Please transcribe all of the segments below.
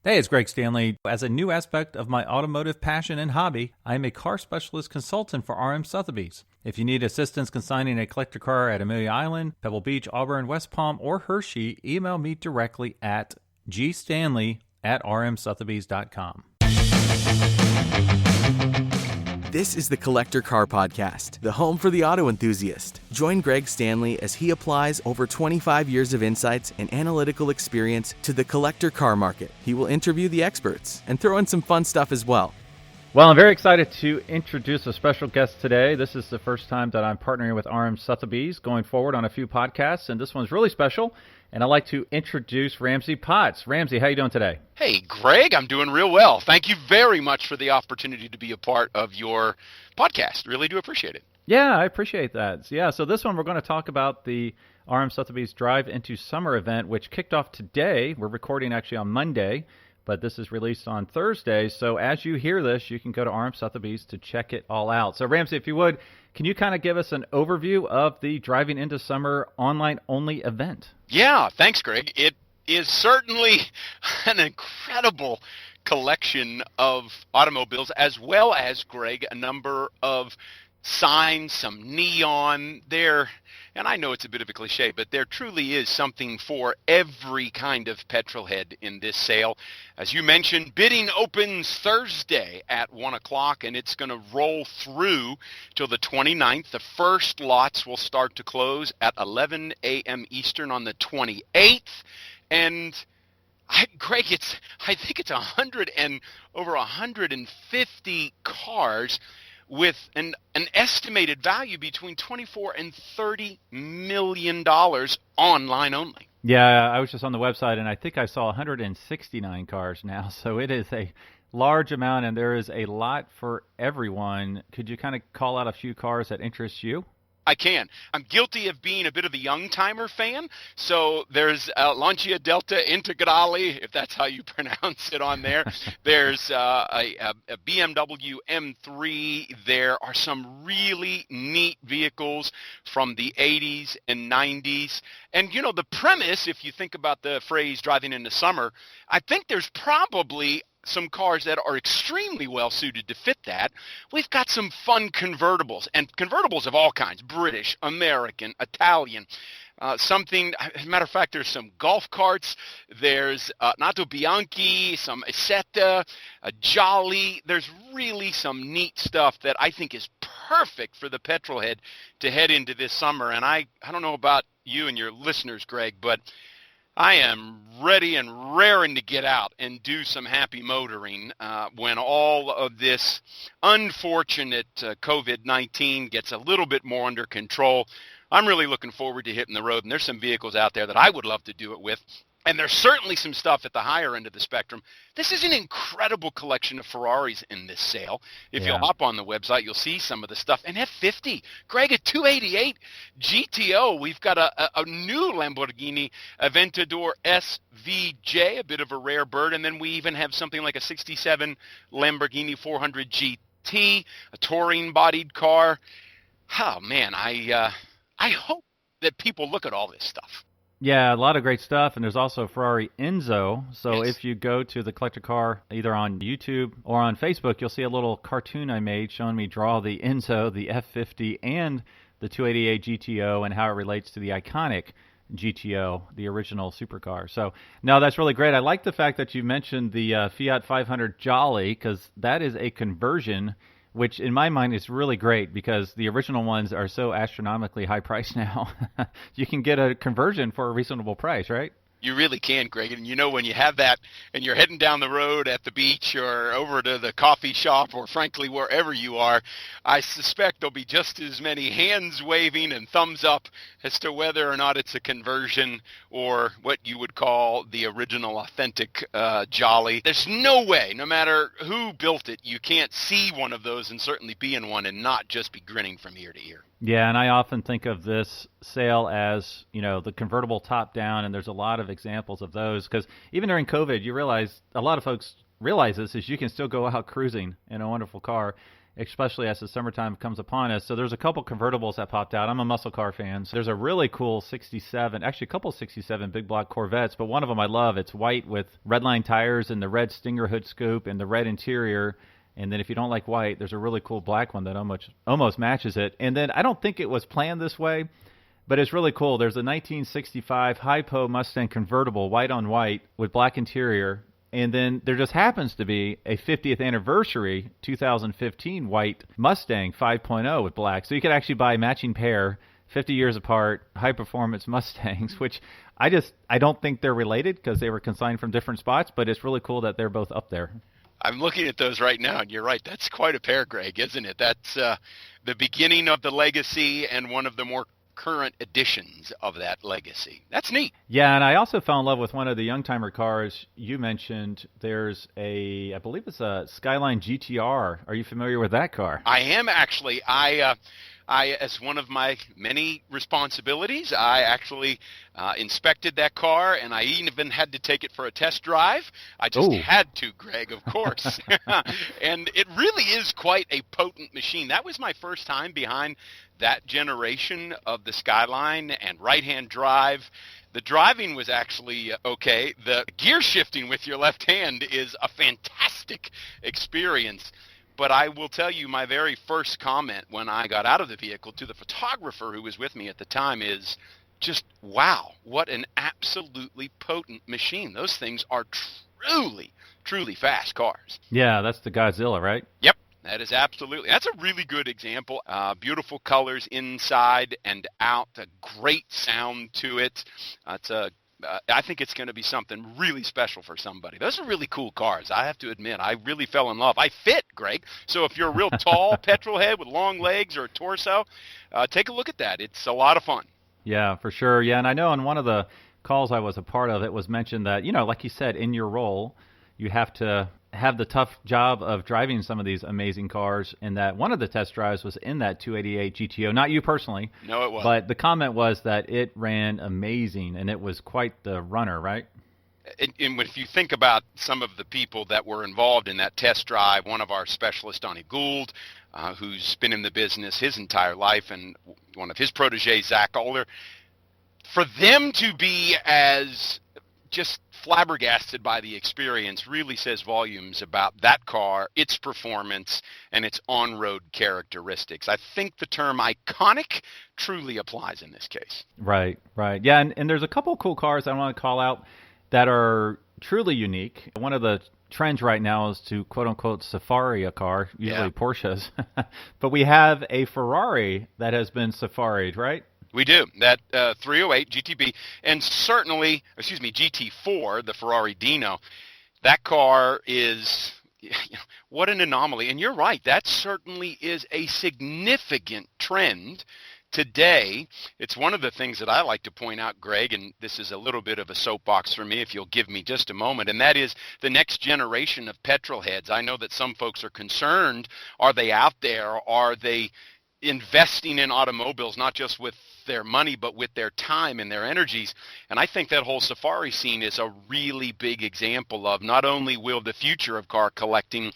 Hey, it's Greg Stanley. As a new aspect of my automotive passion and hobby, I am a car specialist consultant for RM Sotheby's. If you need assistance consigning a collector car at Amelia Island, Pebble Beach, Auburn, West Palm, or Hershey, email me directly at gstanley@rmsotheby's.com. This is the Collector Car Podcast, the home for the auto enthusiast. Join Greg Stanley as he applies over 25 years of insights and analytical experience to the collector car market. He will interview the experts and throw in some fun stuff as well. Well, I'm very excited to introduce a special guest today. This is the first time that I'm partnering with RM Sotheby's going forward on a few podcasts, and this one's really special. And I'd like to introduce Ramsey Potts. Ramsey, how you doing today? Hey, Greg, I'm doing real well. Thank you very much for the opportunity to be a part of your podcast. Really do appreciate it. Yeah, I appreciate that. Yeah, so this one we're going to talk about the RM Sotheby's Drive into Summer event, which kicked off today. We're recording actually on Monday, but this is released on Thursday. So as you hear this, you can go to RM Sotheby's to check it all out. So Ramsey, if you would, can you kind of give us an overview of the Driving into Summer online-only event? Yeah, thanks, Greg. It is certainly an incredible collection of automobiles, as well as, Greg, a number of signs, some neon there. And I know it's a bit of a cliche, but there truly is something for every kind of petrol head in this sale. As you mentioned, bidding opens Thursday at 1 o'clock, and it's going to roll through till the 29th. The first lots will start to close at 11 a.m. Eastern on the 28th. And Greg, I think it's over 150 cars with an estimated value between $24 and $30 million online only. Yeah, I was just on the website, and I think I saw 169 cars now, so it is a large amount, and there is a lot for everyone. Could you kind of call out a few cars that interest you? I can. I'm guilty of being a bit of a young-timer fan, so there's Lancia Delta Integrale, if that's how you pronounce it on there. There's a BMW M3. There are some really neat vehicles from the 80s and 90s. And, you know, the premise, if you think about the phrase driving into summer, I think there's probably some cars that are extremely well suited to fit that. We've got some fun convertibles, and convertibles of all kinds, British, American, Italian, as a matter of fact, there's some golf carts, there's Nato Bianchi, some Isetta, a Jolly. There's really some neat stuff that I think is perfect for the petrol head to head into this summer. And I don't know about you and your listeners, Greg, but I am ready and raring to get out and do some happy motoring when all of this unfortunate COVID-19 gets a little bit more under control. I'm really looking forward to hitting the road, and there's some vehicles out there that I would love to do it with. And there's certainly some stuff at the higher end of the spectrum. This is an incredible collection of Ferraris in this sale. If you'll hop on the website, you'll see some of the stuff. And F50, Greg, a 288 GTO. We've got a new Lamborghini Aventador SVJ, a bit of a rare bird. And then we even have something like a 67 Lamborghini 400 GT, a touring-bodied car. Oh, man, I hope that people look at all this stuff. Yeah, a lot of great stuff, and there's also Ferrari Enzo. So Yes. if you go to the Collector Car, either on YouTube or on Facebook, you'll see a little cartoon I made showing me draw the Enzo, the F50, and the 288 GTO, and how it relates to the iconic GTO, the original supercar. So, no, that's really great. I like the fact that you mentioned the Fiat 500 Jolly, because that is a conversion, which in my mind is really great because the original ones are so astronomically high priced now. You can get a conversion for a reasonable price, right? You really can, Greg. And you know, when you have that and you're heading down the road at the beach or over to the coffee shop or frankly wherever you are, I suspect there'll be just as many hands waving and thumbs up as to whether or not it's a conversion or what you would call the original authentic Jolly. There's no way, no matter who built it, you can't see one of those and certainly be in one and not just be grinning from ear to ear. Yeah, and I often think of this sale as, you know, the convertible top down, and there's a lot of examples of those because even during COVID, you realize a lot of folks realize this is you can still go out cruising in a wonderful car. especially as the summertime comes upon us. So there's a couple convertibles that popped out. I'm a muscle car fan. So there's a really cool 67, actually a couple 67 big block Corvettes, but one of them I love. It's white with red line tires and the red Stinger hood scoop and the red interior. And then if you don't like white, there's a really cool black one that almost matches it. And then I don't think it was planned this way, but it's really cool. There's a 1965 Hypo Mustang convertible, white on white with black interior. And then there just happens to be a 50th anniversary 2015 white Mustang 5.0 with black. So you could actually buy a matching pair, 50 years apart, high-performance Mustangs, which I don't think they're related because they were consigned from different spots, but it's really cool that they're both up there. I'm looking at those right now, and you're right. That's quite a pair, Greg, isn't it? That's the beginning of the legacy and one of the more current editions of that legacy. That's neat. Yeah, and I also fell in love with one of the Youngtimer cars you mentioned. There's I believe it's a Skyline GTR. Are you familiar with that car? I am actually. I as one of my many responsibilities, I actually inspected that car, and I even had to take it for a test drive. I just had to, Greg, of course. And it really is quite a potent machine. That was my first time behind that generation of the Skyline and right-hand drive. The driving was actually okay. The gear shifting with your left hand is a fantastic experience. But I will tell you, my very first comment when I got out of the vehicle to the photographer who was with me at the time is just, wow, what an absolutely potent machine. Those things are truly, truly fast cars. Yeah, that's the Godzilla, right? Yep. That's a really good example. Beautiful colors inside and out, a great sound to it. I think it's going to be something really special for somebody. Those are really cool cars. I have to admit, I really fell in love. I fit, Greg. So if you're a real tall petrol head with long legs or a torso, take a look at that. It's a lot of fun. Yeah, for sure. Yeah, and I know on one of the calls I was a part of, it was mentioned that, like you said, in your role, you have to have the tough job of driving some of these amazing cars, and that one of the test drives was in that 288 GTO. Not you personally. No, it wasn't. But the comment was that it ran amazing, and it was quite the runner, right? And if you think about some of the people that were involved in that test drive, one of our specialists, Donnie Gould, who's been in the business his entire life, and one of his proteges, Zach Alder, for them to be as just flabbergasted by the experience really says volumes about that car, its performance, and its on-road characteristics. I think the term iconic truly applies in this case. Right. Yeah, and there's a couple cool cars I want to call out that are truly unique. One of the trends right now is to quote-unquote safari a car, usually Porsches. But we have a Ferrari that has been safaried, right? We do. That 308 GTB, and certainly, GT4, the Ferrari Dino, that car is, what an anomaly. And you're right, that certainly is a significant trend today. It's one of the things that I like to point out, Greg, and this is a little bit of a soapbox for me if you'll give me just a moment, and that is the next generation of petrol heads. I know that some folks are concerned. Are they out there? Are they investing in automobiles, not just with their money, but with their time and their energies? And I think that whole safari scene is a really big example of not only will the future of car collecting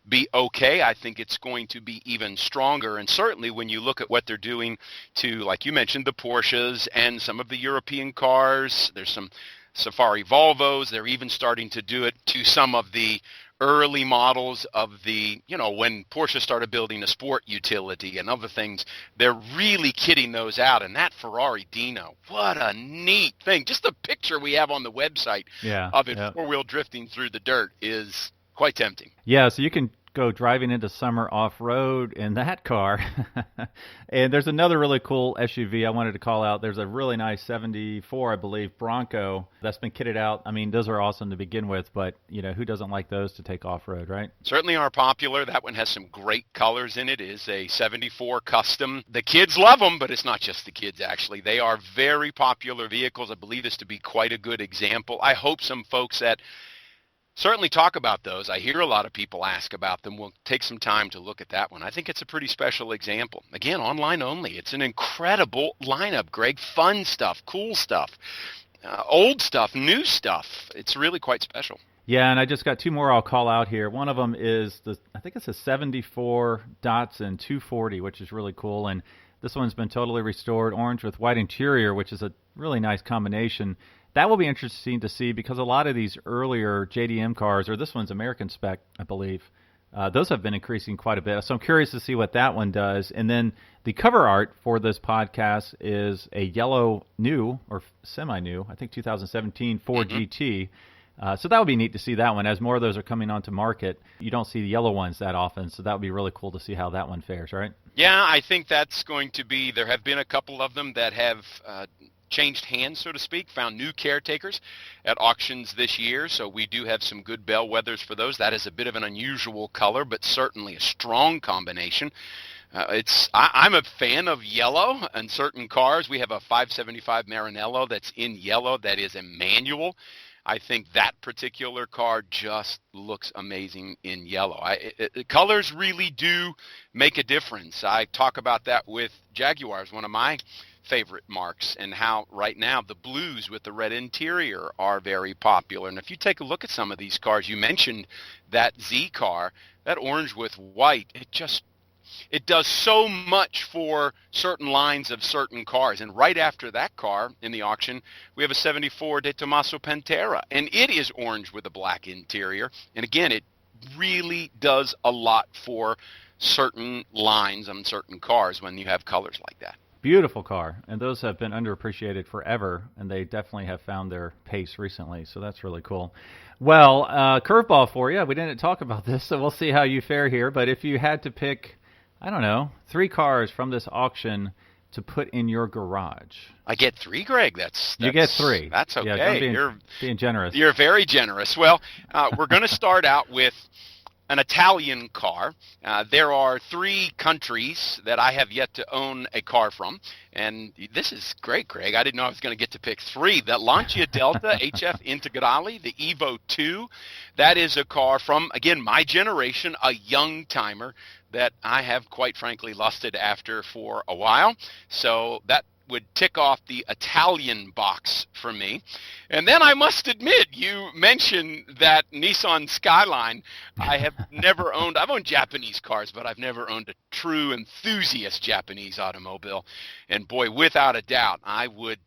be okay, I think it's going to be even stronger. And certainly when you look at what they're doing to, like you mentioned, the Porsches and some of the European cars, there's some safari Volvos. They're even starting to do it to some of the early models of the, when Porsche started building a sport utility and other things, they're really kitting those out. And that Ferrari Dino, what a neat thing. Just the picture we have on the website of it four-wheel drifting through the dirt is quite tempting. Yeah, so you can go driving into summer off-road in that car. And there's another really cool SUV I wanted to call out. There's a really nice 74, I believe, Bronco that's been kitted out. I mean, those are awesome to begin with, but, who doesn't like those to take off-road, right? Certainly are popular. That one has some great colors in it. It is a 74 Custom. The kids love them, but it's not just the kids, actually. They are very popular vehicles. I believe this to be quite a good example. I hope some folks that certainly talk about those. I hear a lot of people ask about them. We'll take some time to look at that one. I think it's a pretty special example. Again, online only. It's an incredible lineup, Greg. Fun stuff, cool stuff, old stuff, new stuff. It's really quite special. Yeah, and I just got two more I'll call out here. One of them is I think it's a 74 Datsun 240, which is really cool. And this one's been totally restored, orange with white interior, which is a really nice combination. That will be interesting to see because a lot of these earlier JDM cars, or this one's American spec, I believe, those have been increasing quite a bit. So I'm curious to see what that one does. And then the cover art for this podcast is a yellow new, or semi-new, I think 2017 Ford GT. So that would be neat to see that one. As more of those are coming onto market, you don't see the yellow ones that often, so that would be really cool to see how that one fares, right? Yeah, I think that's going to be, there have been a couple of them that have changed hands, so to speak, found new caretakers at auctions this year, so we do have some good bellwethers for those. That is a bit of an unusual color, but certainly a strong combination. I'm a fan of yellow in certain cars. We have a 575 Maranello that's in yellow that is a manual. I think that particular car just looks amazing in yellow. Colors really do make a difference. I talk about that with Jaguars, one of my favorite marks, and how right now the blues with the red interior are very popular. And if you take a look at some of these cars, you mentioned that Z car, that orange with white, it does so much for certain lines of certain cars. And right after that car in the auction, we have a 74 De Tomaso Pantera, and it is orange with a black interior. And again, it really does a lot for certain lines on certain cars when you have colors like that. Beautiful car, and those have been underappreciated forever, and they definitely have found their pace recently, so that's really cool. Well, curveball for you. We didn't talk about this, so we'll see how you fare here, but if you had to pick, I don't know, 3 cars from this auction to put in your garage. I get 3, Greg. You get 3. That's okay. Yeah, you're being generous. You're very generous. Well, we're going to start out with an Italian car. There are 3 countries that I have yet to own a car from, and this is great, Greg. I didn't know I was going to get to pick 3. The Lancia Delta HF Integrale, the Evo 2, that is a car from, again, my generation, a young timer that I have, quite frankly, lusted after for a while. So that would tick off the Italian box for me. And then I must admit, you mentioned that Nissan Skyline. I have never owned, I've owned Japanese cars, but I've never owned a true enthusiast Japanese automobile. And boy, without a doubt, I would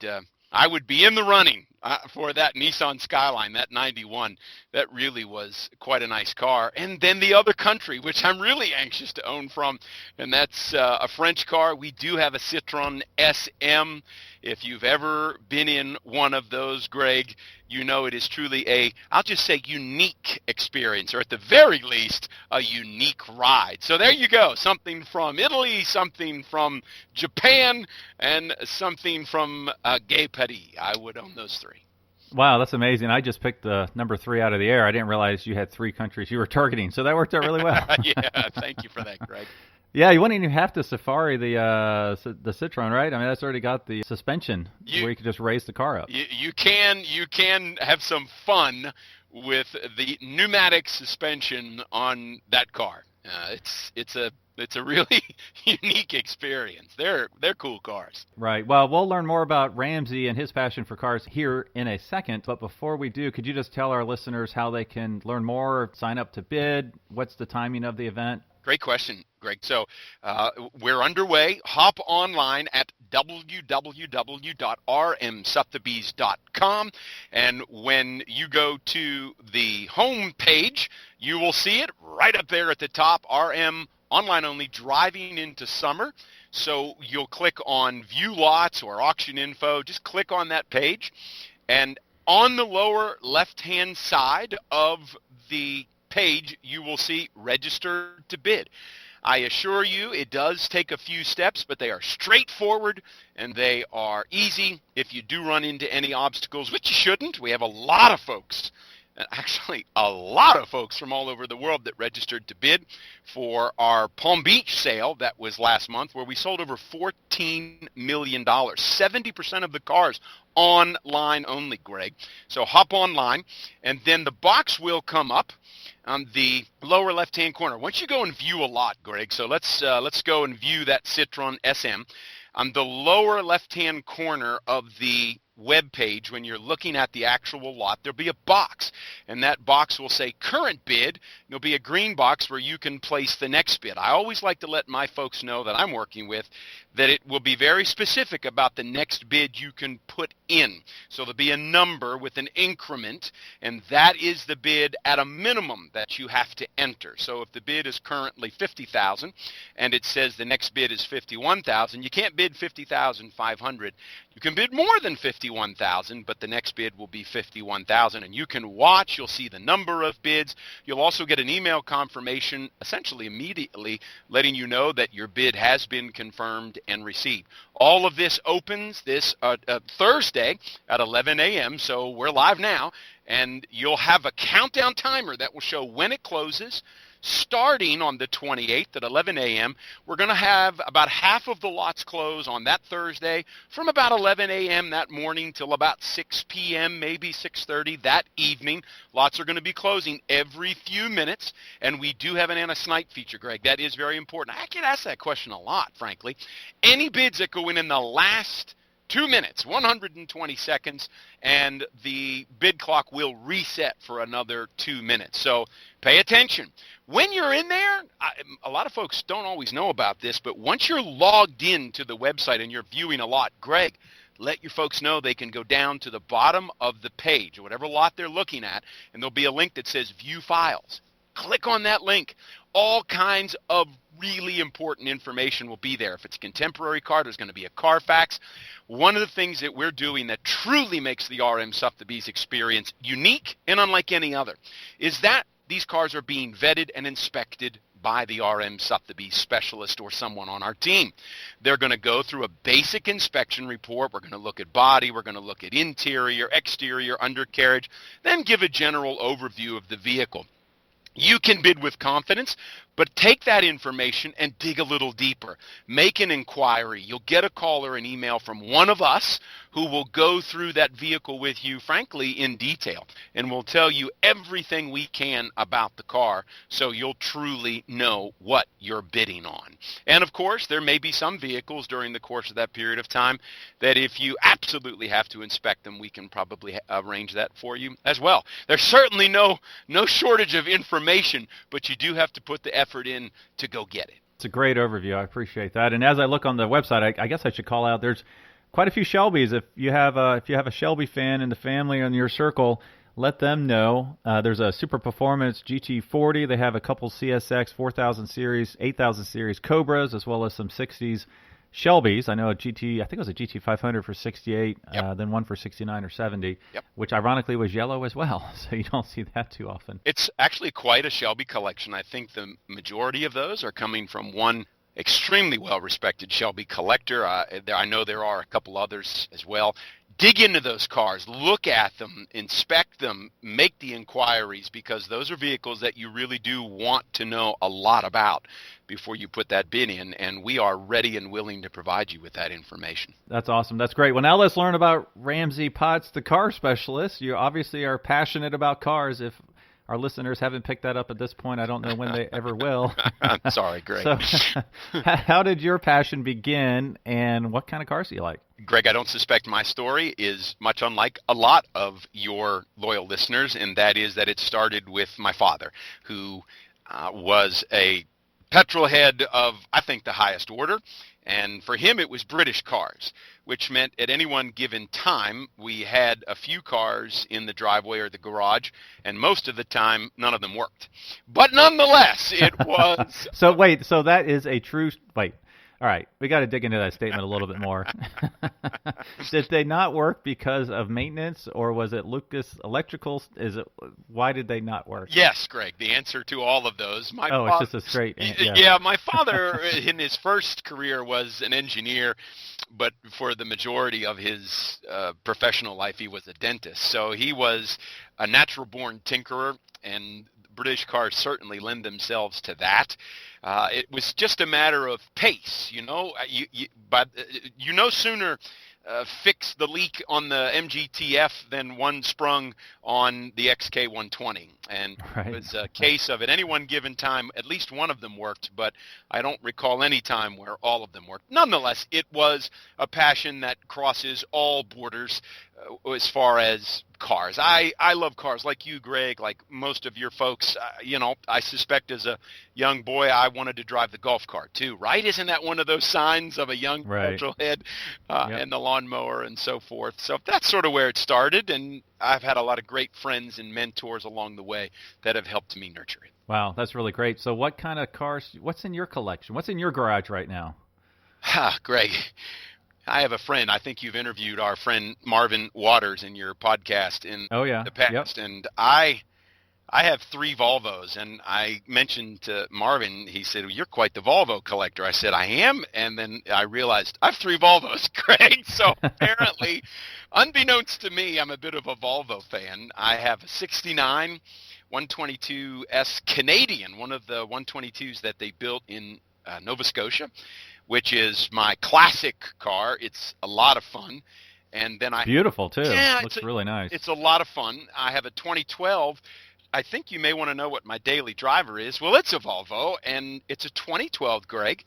be in the running for that Nissan Skyline, that 91. That really was quite a nice car. And then the other country, which I'm really anxious to own from, and that's a French car. We do have a Citroën SM. If you've ever been in one of those, Greg, you know it is truly I'll just say unique experience, or at the very least, a unique ride. So there you go, something from Italy, something from Japan, and something from Gay Paris. I would own those 3. Wow, that's amazing. I just picked the number 3 out of the air. I didn't realize you had 3 countries you were targeting, so that worked out really well. Yeah, thank you for that, Greg. Yeah, you wouldn't even have to Safari the Citroen, right? I mean, that's already got the suspension where you can just raise the car up. You can have some fun with the pneumatic suspension on that car. It's a really unique experience. They're cool cars. Right. Well, we'll learn more about Ramsey and his passion for cars here in a second. But before we do, could you just tell our listeners how they can learn more, sign up to bid? What's the timing of the event? Great question, Greg. So we're underway. Hop online at www.rmsotheby's.com, and when you go to the home page, you will see it right up there at the top, RM Online Only, driving into summer. So you'll click on View Lots or Auction Info. Just click on that page, and on the lower left-hand side of the page, you will see Register to Bid. I assure you it does take a few steps, but they are straightforward and they are easy. If you do run into any obstacles, which you shouldn't, we have a lot of folks, actually a lot of folks from all over the world that registered to bid for our Palm Beach sale that was last month, where we sold over $14 million. 70% of the cars online only, Greg. So hop online, and then the box will come up on the lower left-hand corner. Once you go and view a lot, Greg, so let's go and view that Citroën SM. On the lower left-hand corner of the web page, when you're looking at the actual lot, there'll be a box, and that box will say current bid. There'll be a green box where you can place the next bid. I always like to let my folks know that I'm working with that it will be very specific about the next bid you can put in. So there'll be a number with an increment, and that is the bid at a minimum that you have to enter. So if the bid is currently $50,000 and it says the next bid is $51,000, you can't bid $50,500. You can bid more than $51,000, but the next bid will be $51,000, and you can watch. You'll see the number of bids. You'll also get an email confirmation essentially immediately letting you know that your bid has been confirmed and received. All of this opens this Thursday at 11 a.m., so we're live now, and you'll have a countdown timer that will show when it closes. Starting on the 28th at 11 a.m., we're going to have about half of the lots close on that Thursday from about 11 a.m. that morning till about 6 p.m., maybe 6:30 that evening. Lots are going to be closing every few minutes, and we do have an Anna Snipe feature, Greg. That is very important. I get asked that question a lot, frankly. Any bids that go in the last 2 minutes, 120 seconds, and the bid clock will reset for another 2 minutes. So pay attention. When you're in there, a lot of folks don't always know about this, but once you're logged into the website and you're viewing a lot, Greg, let your folks know they can go down to the bottom of the page, whatever lot they're looking at, and there'll be a link that says View Files. Click on that link. All kinds of really important information will be there. If it's a contemporary car, there's going to be a Carfax. One of the things that we're doing that truly makes the RM Sotheby's experience unique and unlike any other is that these cars are being vetted and inspected by the RM Sotheby specialist or someone on our team. They're going to go through a basic inspection report. We're going to look at body. We're going to look at interior, exterior, undercarriage, then give a general overview of the vehicle. You can bid with confidence, but take that information and dig a little deeper. Make an inquiry. You'll get a call or an email from one of us who will go through that vehicle with you, frankly, in detail, and will tell you everything we can about the car so you'll truly know what you're bidding on. And, of course, there may be some vehicles during the course of that period of time that if you absolutely have to inspect them, we can probably arrange that for you as well. There's certainly no shortage of information, but you do have to put the effort in to go get it. It's a great overview. I appreciate that. And as I look on the website, I guess I should call out there's quite a few Shelbys. If you have a Shelby fan in the family or in your circle, let them know. There's a Super Performance GT40. They have a couple CSX 4000 series, 8000 series Cobras, as well as some 60s Shelbys. I know I think it was a GT500 for 68, Yep. then one for 69 or 70, Yep. which ironically was yellow as well. So you don't see that too often. It's actually quite a Shelby collection. I think the majority of those are coming from one extremely well-respected Shelby collector. I know there are a couple others as well. Dig into those cars, look at them, inspect them, make the inquiries, because those are vehicles that you really do want to know a lot about before you put that bid in, and we are ready and willing to provide you with that information. That's awesome. That's great. Well, now let's learn about Ramsey Potts, the car specialist. You obviously are passionate about cars. If our listeners haven't picked that up at this point, I don't know when they ever will. I'm sorry, Greg. So how did your passion begin, and what kind of cars do you like? Greg, I don't suspect my story is much unlike a lot of your loyal listeners, and that is that it started with my father, who was a petrol head of, I think, the highest order. And for him, it was British cars, which meant at any one given time, we had a few cars in the driveway or the garage, and most of the time, none of them worked. But nonetheless, it was... So wait, so that is a true... Wait. All right, we got to dig into that statement a little bit more. Did they not work because of maintenance, or was it Lucas Electrical? Why did they not work? Yes, Greg, the answer to all of those. It's just a straight... Yeah, my father in his first career was an engineer, but for the majority of his professional life, he was a dentist. So he was a natural-born tinkerer, and British cars certainly lend themselves to that. It was just a matter of pace, you know. You no sooner fix the leak on the MGTF than one sprung on the XK120. And Right. it was a case of at any one given time, at least one of them worked, but I don't recall any time where all of them worked. Nonetheless, it was a passion that crosses all borders as far as cars. I love cars like you, Greg, like most of your folks. I suspect as a young boy, I wanted to drive the golf cart too, right? Isn't that one of those signs of a young petrol head and the lawnmower and so forth? So that's sort of where it started, and I've had a lot of great friends and mentors along the way that have helped me nurture it. Wow, that's really great. So what kind of cars, what's in your collection? What's in your garage right now? Greg, I have a friend. I think you've interviewed our friend Marvin Waters in your podcast in the past. Yep. And I have 3 Volvos, and I mentioned to Marvin, he said, well, you're quite the Volvo collector. I said, I am. And then I realized I have 3 Volvos, Greg. So apparently, unbeknownst to me, I'm a bit of a Volvo fan. I have a 69 122S Canadian, one of the 122s that they built in Nova Scotia, which is my classic car. It's a lot of fun. And then beautiful too. Yeah, looks really nice. It's a lot of fun. I have a 2012. I think you may want to know what my daily driver is. Well, it's a Volvo, and it's a 2012, Greg,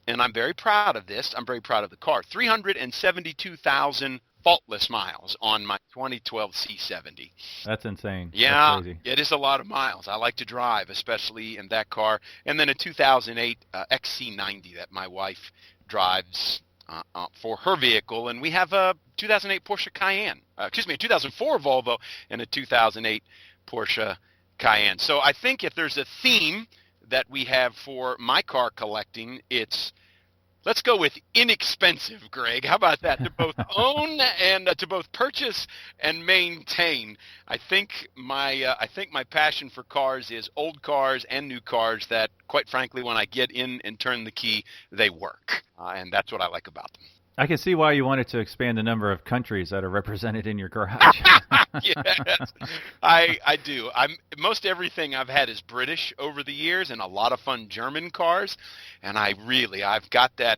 and I'm very proud of this. I'm very proud of the car. 372,000 faultless miles on my 2012 C70. That's insane. Yeah, that's crazy. It is a lot of miles. I like to drive, especially in that car. And then a 2008 XC90 that my wife drives for her vehicle. And we have a 2008 Porsche Cayenne. A 2004 Volvo and a 2008 Porsche Cayenne. So I think if there's a theme that we have for my car collecting, let's go with inexpensive, Greg. How about that? To both own and to both purchase and maintain. I think my passion for cars is old cars and new cars that, quite frankly, when I get in and turn the key, they work. And that's what I like about them. I can see why you wanted to expand the number of countries that are represented in your garage. Yes, I do. Most everything I've had is British over the years, and a lot of fun German cars. And I've got that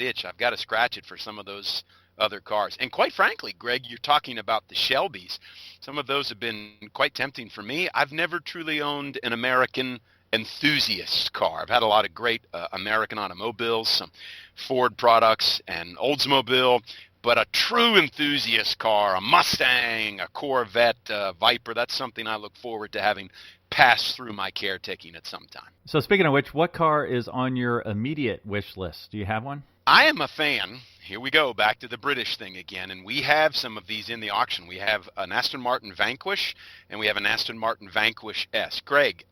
itch. I've got to scratch it for some of those other cars. And quite frankly, Greg, you're talking about the Shelbys. Some of those have been quite tempting for me. I've never truly owned an American enthusiast car. I've had a lot of great American automobiles, some Ford products and Oldsmobile, but a true enthusiast car, a Mustang, a Corvette, a Viper, that's something I look forward to having pass through my caretaking at some time. So speaking of which, what car is on your immediate wish list? Do you have one? I am a fan. Here we go, back to the British thing again, and we have some of these in the auction. We have an Aston Martin Vanquish, and we have an Aston Martin Vanquish S. Greg,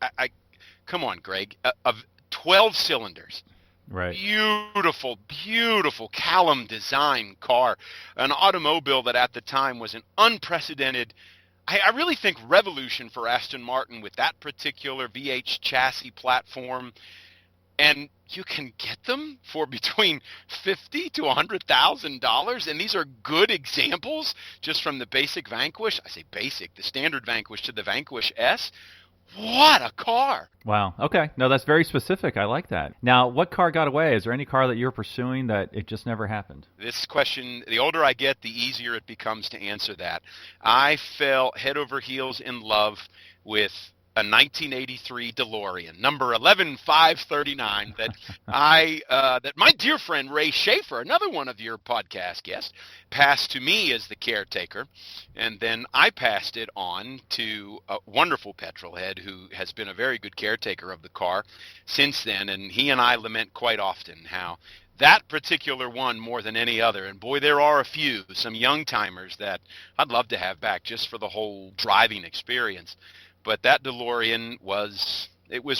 come on, Greg, of 12 cylinders. Right. Beautiful, beautiful Callum design car, an automobile that at the time was an unprecedented, I really think, revolution for Aston Martin with that particular VH chassis platform. And you can get them for between $50,000 to $100,000, and these are good examples just from the basic Vanquish. I say basic, the standard Vanquish to the Vanquish S. What a car! Wow. Okay. No, that's very specific. I like that. Now, what car got away? Is there any car that you're pursuing that it just never happened? This question, the older I get, the easier it becomes to answer that. I fell head over heels in love with a 1983 DeLorean, number 11539, that that my dear friend Ray Schaefer, another one of your podcast guests, passed to me as the caretaker, and then I passed it on to a wonderful petrolhead who has been a very good caretaker of the car since then, and he and I lament quite often how that particular one more than any other, and boy, there are a few, some young timers that I'd love to have back just for the whole driving experience. But that DeLorean was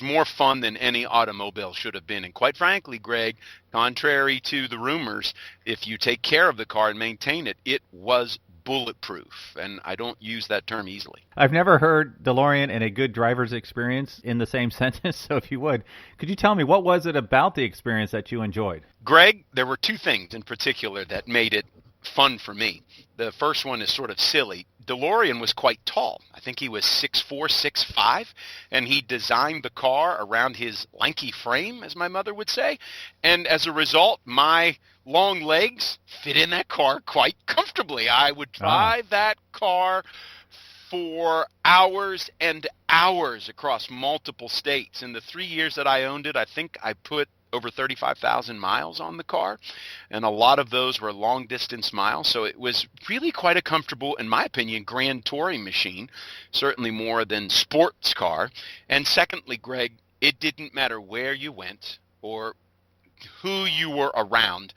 more fun than any automobile should have been. And quite frankly, Greg, contrary to the rumors, if you take care of the car and maintain it, it was bulletproof. And I don't use that term easily. I've never heard DeLorean and a good driver's experience in the same sentence. So if you would, could you tell me what was it about the experience that you enjoyed? Greg, there were two things in particular that made it fun for me. The first one is sort of silly. DeLorean was quite tall. I think he was 6'4", 6'5", and he designed the car around his lanky frame, as my mother would say. And as a result, my long legs fit in that car quite comfortably. I would drive that car for hours and hours across multiple states. In the 3 years that I owned it, I think I put over 35,000 miles on the car, and a lot of those were long distance miles. So it was really quite a comfortable, in my opinion, grand touring machine, certainly more than sports car. And secondly, Greg, it didn't matter where you went or who you were around.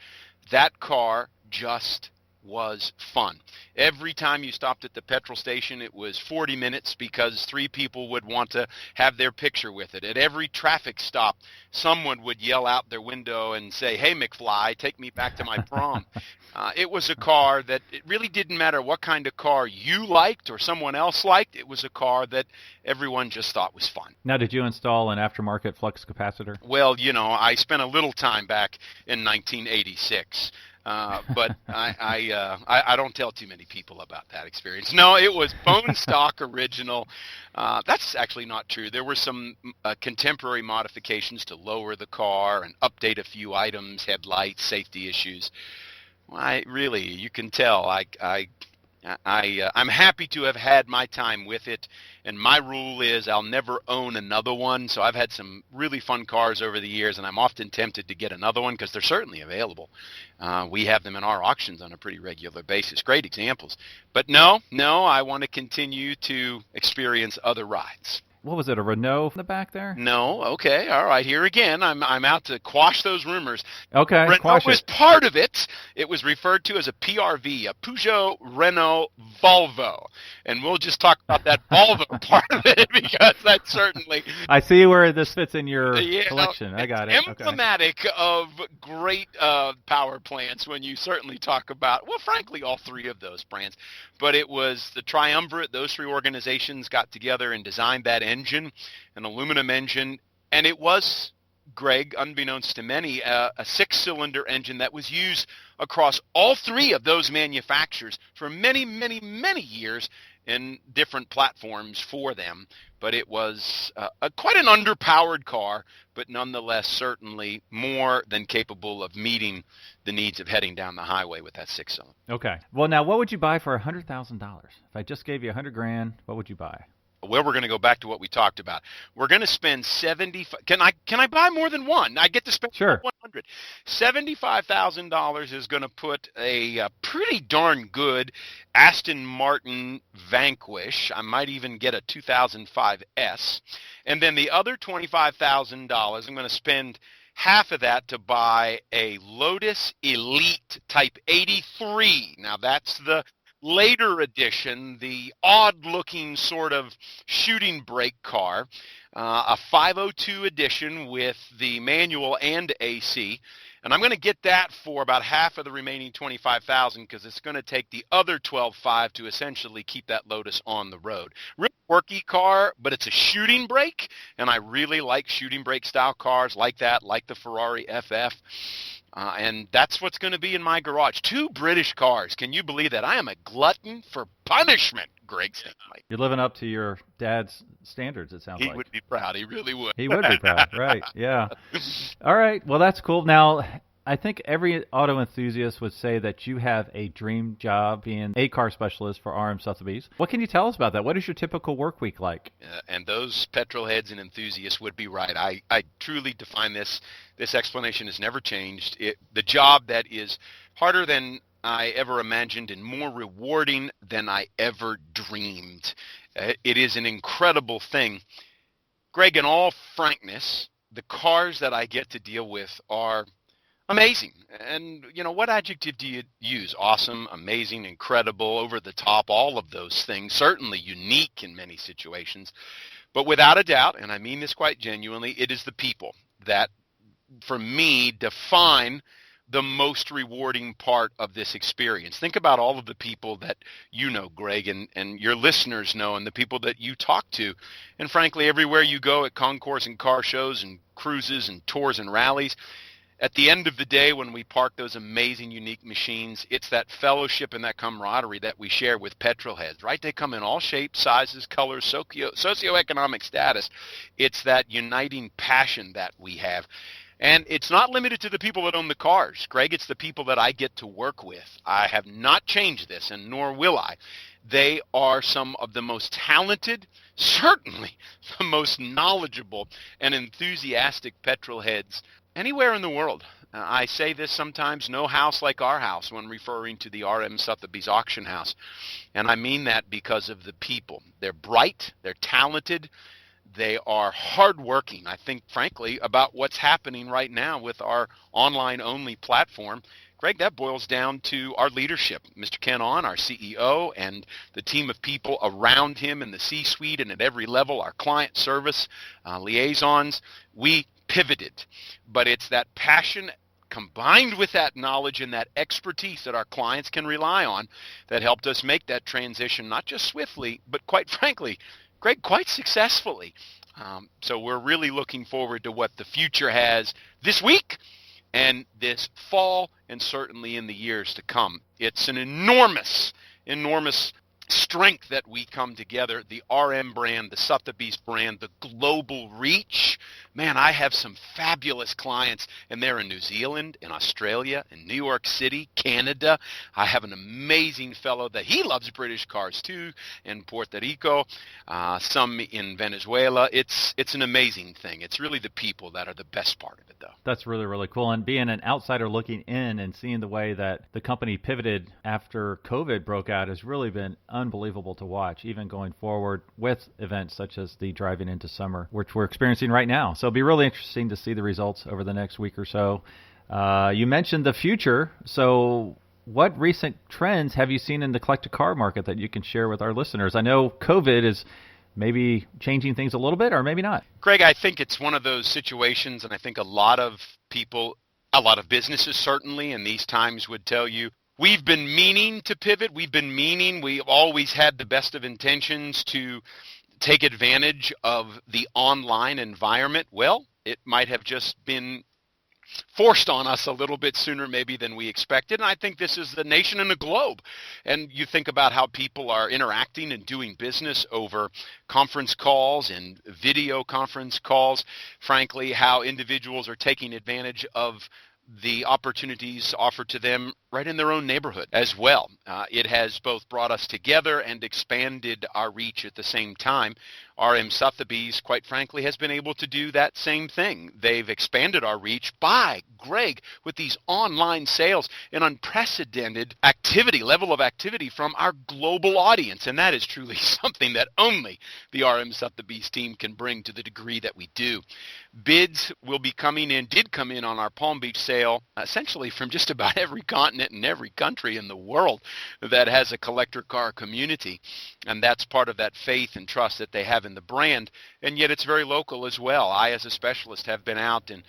That car just was fun. Every time you stopped at the petrol station, it was 40 minutes because 3 people would want to have their picture with it. At every traffic stop, someone would yell out their window and say, "Hey, McFly, take me back to my prom." It was a car that it really didn't matter what kind of car you liked or someone else liked. It was a car that everyone just thought was fun. Now, did you install an aftermarket flux capacitor? Well, I spent a little time back in 1986. But I don't tell too many people about that experience. No, it was bone stock original. That's actually not true. There were some contemporary modifications to lower the car and update a few items, headlights, safety issues. You can tell. I'm happy to have had my time with it, and my rule is I'll never own another one. So I've had some really fun cars over the years, and I'm often tempted to get another one because they're certainly available. We have them in our auctions on a pretty regular basis. Great examples. But no, I want to continue to experience other rides. What was it, a Renault in the back there? No, okay, all right. Here again, I'm out to quash those rumors. Okay, Renault was part of it. It was referred to as a PRV, a Peugeot Renault Volvo, and we'll just talk about that Volvo part of it because that's certainly. I see where this fits in your collection. I got it. Emblematic of great power plants when you certainly talk about, well, frankly, all 3 of those brands. But it was the triumvirate. Those 3 organizations got together and designed that engine, an aluminum engine, and it was, Greg, unbeknownst to many, a 6-cylinder engine that was used across all 3 of those manufacturers for many, many, many years in different platforms for them. But it was quite an underpowered car, but nonetheless certainly more than capable of meeting the needs of heading down the highway with that 6-cylinder. Okay. Well, now what would you buy for $100,000? If I just gave you $100,000, what would you buy? Well, we're going to go back to what we talked about. We're going to spend 75. Can I buy more than one? I get to spend sure. 100. $75,000 is going to put a pretty darn good Aston Martin Vanquish. I might even get a 2005 S, and then the other $25,000 I'm going to spend half of that to buy a Lotus Elite Type 83. Now that's the later edition, the odd-looking sort of shooting brake car, a 502 edition with the manual and AC, and I'm going to get that for about half of the remaining $25,000 because it's going to take the other $12,500 to essentially keep that Lotus on the road. Real quirky car, but it's a shooting brake, and I really like shooting brake style cars like that, like the Ferrari FF. And that's what's going to be in my garage. 2 British cars. Can you believe that? I am a glutton for punishment, Greg Stanley. You're living up to your dad's standards, it sounds like. He would be proud. He really would. He would be proud, right. Yeah. All right. Well, that's cool. Now, I think every auto enthusiast would say that you have a dream job being a car specialist for RM Sotheby's. What can you tell us about that? What is your typical work week like? And those petrol heads and enthusiasts would be right. I truly define this. This explanation has never changed. The job that is harder than I ever imagined and more rewarding than I ever dreamed. It is an incredible thing. Greg, in all frankness, the cars that I get to deal with are amazing. And, what adjective do you use? Awesome, amazing, incredible, over the top, all of those things, certainly unique in many situations. But without a doubt, and I mean this quite genuinely, it is the people that, for me, define the most rewarding part of this experience. Think about all of the people that you know, Greg, and your listeners know, and the people that you talk to. And frankly, everywhere you go at concours and car shows and cruises and tours and rallies, at the end of the day, when we park those amazing, unique machines, it's that fellowship and that camaraderie that we share with petrol heads, right? They come in all shapes, sizes, colors, socioeconomic status. It's that uniting passion that we have. And it's not limited to the people that own the cars. Greg, it's the people that I get to work with. I have not changed this, and nor will I. They are some of the most talented, certainly the most knowledgeable and enthusiastic petrol heads anywhere in the world. I say this sometimes, no house like our house, when referring to the RM Sotheby's auction house. And I mean that because of the people. They're bright, they're talented, they are hardworking. I think, frankly, about what's happening right now with our online-only platform. Greg, that boils down to our leadership. Mr. Ken On, our CEO, and the team of people around him in the C-suite and at every level, our client service liaisons, we pivoted. But it's that passion combined with that knowledge and that expertise that our clients can rely on that helped us make that transition, not just swiftly, but quite frankly, Greg, quite successfully. So we're really looking forward to what the future has this week and this fall, and certainly in the years to come. It's an enormous strength that we come together, the RM brand, the Sotheby's brand, the global reach. Man, I have some fabulous clients, and they're in New Zealand, in Australia, in New York City, Canada. I have an amazing fellow that he loves British cars too, in Puerto Rico, some in Venezuela. It's an amazing thing. It's really the people that are the best part of it, though. That's really, really cool. And being an outsider looking in and seeing the way that the company pivoted after COVID broke out has really been unbelievable to watch, even going forward with events such as the driving into summer, which we're experiencing right now. So it'll be really interesting to see the results over the next week or so. You mentioned the future. So what recent trends have you seen in the collector car market that you can share with our listeners? I know COVID is maybe changing things a little bit, or maybe not. Greg, I think it's one of those situations, and I think a lot of people, a lot of businesses certainly in these times would tell you, we've been meaning to pivot. We've always had the best of intentions to take advantage of the online environment. Well, it might have just been forced on us a little bit sooner maybe than we expected. And I think this is the nation and the globe. And you think about how people are interacting and doing business over conference calls and video conference calls. Frankly, how individuals are taking advantage of the opportunities offered to them right in their own neighborhood as well. It has both brought us together and expanded our reach at the same time. RM Sotheby's, quite frankly, has been able to do that same thing. They've expanded our reach by, Greg, with these online sales, an unprecedented level of activity from our global audience. And that is truly something that only the RM Sotheby's team can bring to the degree that we do. Bids will be did come in on our Palm Beach sale, essentially from just about every continent and every country in the world that has a collector car community. And that's part of that faith and trust that they have in the brand, and yet it's very local as well. I, as a specialist, have been out and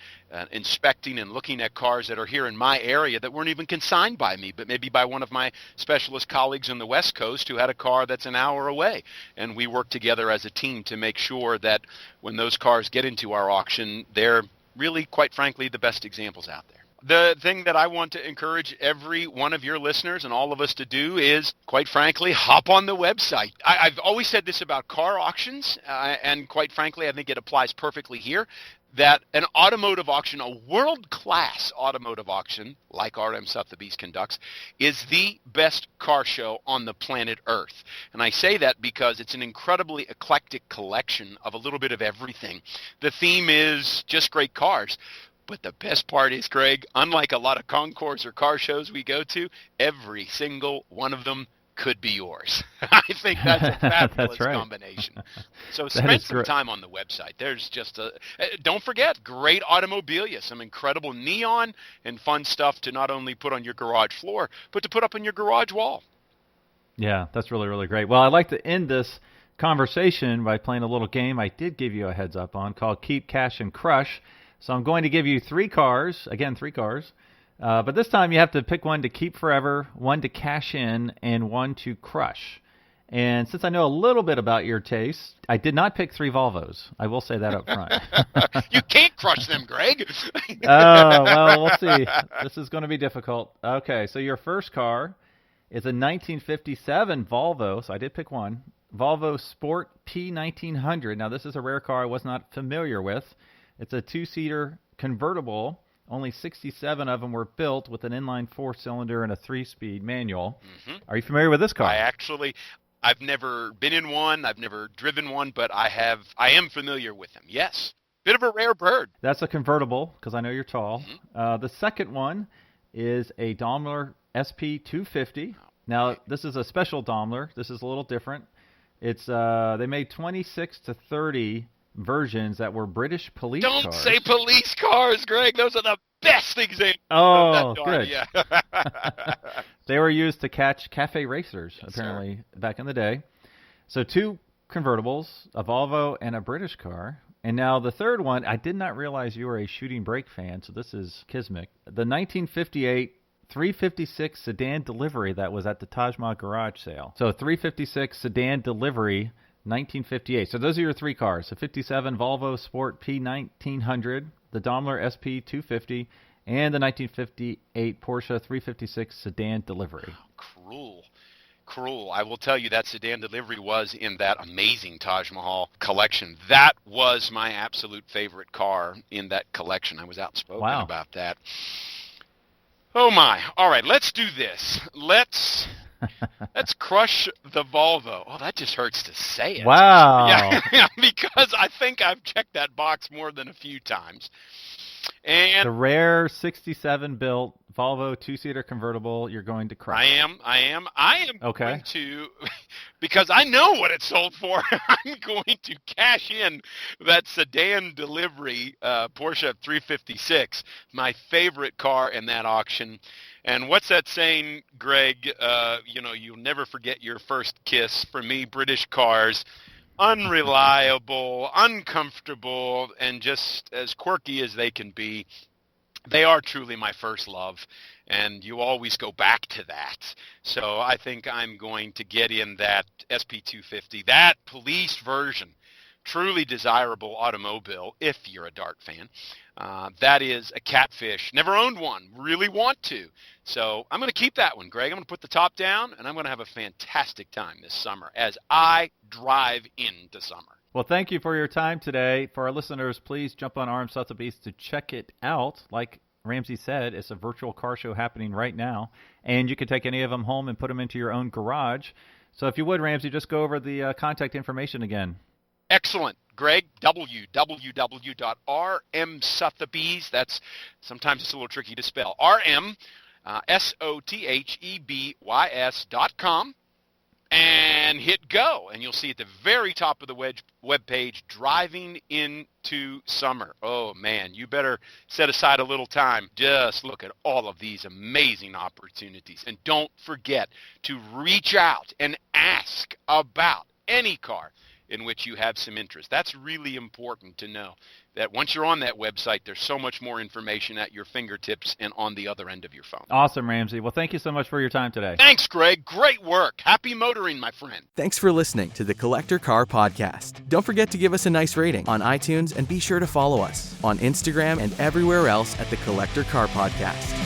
inspecting and looking at cars that are here in my area that weren't even consigned by me, but maybe by one of my specialist colleagues on the West Coast who had a car that's an hour away. And we work together as a team to make sure that when those cars get into our auction, they're really, quite frankly, the best examples out there. The thing that I want to encourage every one of your listeners and all of us to do is, quite frankly, hop on the website. I've always said this about car auctions, and quite frankly, I think it applies perfectly here, that an automotive auction, a world-class automotive auction, like RM Sotheby's conducts, is the best car show on the planet Earth. And I say that because it's an incredibly eclectic collection of a little bit of everything. The theme is just great cars. But the best part is, Greg, unlike a lot of concours or car shows we go to, every single one of them could be yours. I think that's a fabulous combination. So spend some time on the website. There's just don't forget, great automobilia, some incredible neon and fun stuff to not only put on your garage floor, but to put up on your garage wall. Yeah, that's really, really great. Well, I'd like to end this conversation by playing a little game I did give you a heads up on called Keep, Cash, and Crush. So I'm going to give you three cars, but this time you have to pick one to keep forever, one to cash in, and one to crush. And since I know a little bit about your taste, I did not pick 3 Volvos. I will say that up front. You can't crush them, Greg. Oh, well, we'll see. This is going to be difficult. Okay, so your first car is a 1957 Volvo, so I did pick one. Volvo Sport P1900. Now, this is a rare car I was not familiar with. It's a two-seater convertible. Only 67 of them were built with an inline 4-cylinder and a 3-speed manual. Mm-hmm. Are you familiar with this car? I've never been in one. I've never driven one, but I am familiar with them. Yes. Bit of a rare bird. That's a convertible, because I know you're tall. Mm-hmm. The second one is a Daimler SP250. Now, this is a special Daimler. This is a little different. It's they made 26 to 30 versions that were British police cars. Don't say police cars, Greg. Those are the best examples of that car. Good. Yeah. They were used to catch cafe racers, Yes, apparently, back in the day. So 2 convertibles, a Volvo and a British car. And now the third one, I did not realize you were a shooting brake fan, so this is Kismet. The 1958 356 sedan delivery that was at the Taj Mahal garage sale. So 356 sedan delivery, 1958. So those are your 3 cars. The 57 Volvo Sport P1900, the Daimler SP250, and the 1958 Porsche 356 sedan delivery. Cruel. I will tell you that sedan delivery was in that amazing Taj Mahal collection. That was my absolute favorite car in that collection. I was outspoken about that. Oh my. All right, let's do this. Let's crush the Volvo. Oh, that just hurts to say it. Wow. Yeah, because I think I've checked that box more than a few times. And the rare 67 built Volvo 2-seater convertible you're going to crush. I am okay. Going to, because I know what it sold for, I'm going to cash in that sedan delivery Porsche 356, my favorite car in that auction. And what's that saying, Greg? You'll never forget your first kiss. For me, British cars, unreliable, uncomfortable, and just as quirky as they can be. They are truly my first love, and you always go back to that. So I think I'm going to get in that SP250, that police version. Truly desirable automobile if you're a Dart fan. That is a catfish. Never owned one. Really want to. So I'm going to keep that one, Greg. I'm going to put the top down, and I'm going to have a fantastic time this summer as I drive into summer. Well, thank you for your time today. For our listeners, please jump on RM Sotheby's to check it out. Like Ramsey said, it's a virtual car show happening right now, and you can take any of them home and put them into your own garage. So if you would, Ramsey, just go over the contact information again. Excellent. Greg, www.rmsotheby's. That's sometimes it's a little tricky to spell. RMSOTHEBYS.com. And hit go, and you'll see at the very top of the web page, driving into summer. Oh, man, you better set aside a little time. Just look at all of these amazing opportunities. And don't forget to reach out and ask about any car in which you have some interest. That's really important to know, that once you're on that website, there's so much more information at your fingertips and on the other end of your phone. Awesome, Ramsey. Well, thank you so much for your time today. Thanks, Greg. Great work. Happy motoring, my friend. Thanks for listening to the Collector Car Podcast. Don't forget to give us a nice rating on iTunes, and be sure to follow us on Instagram and everywhere else at the Collector Car Podcast.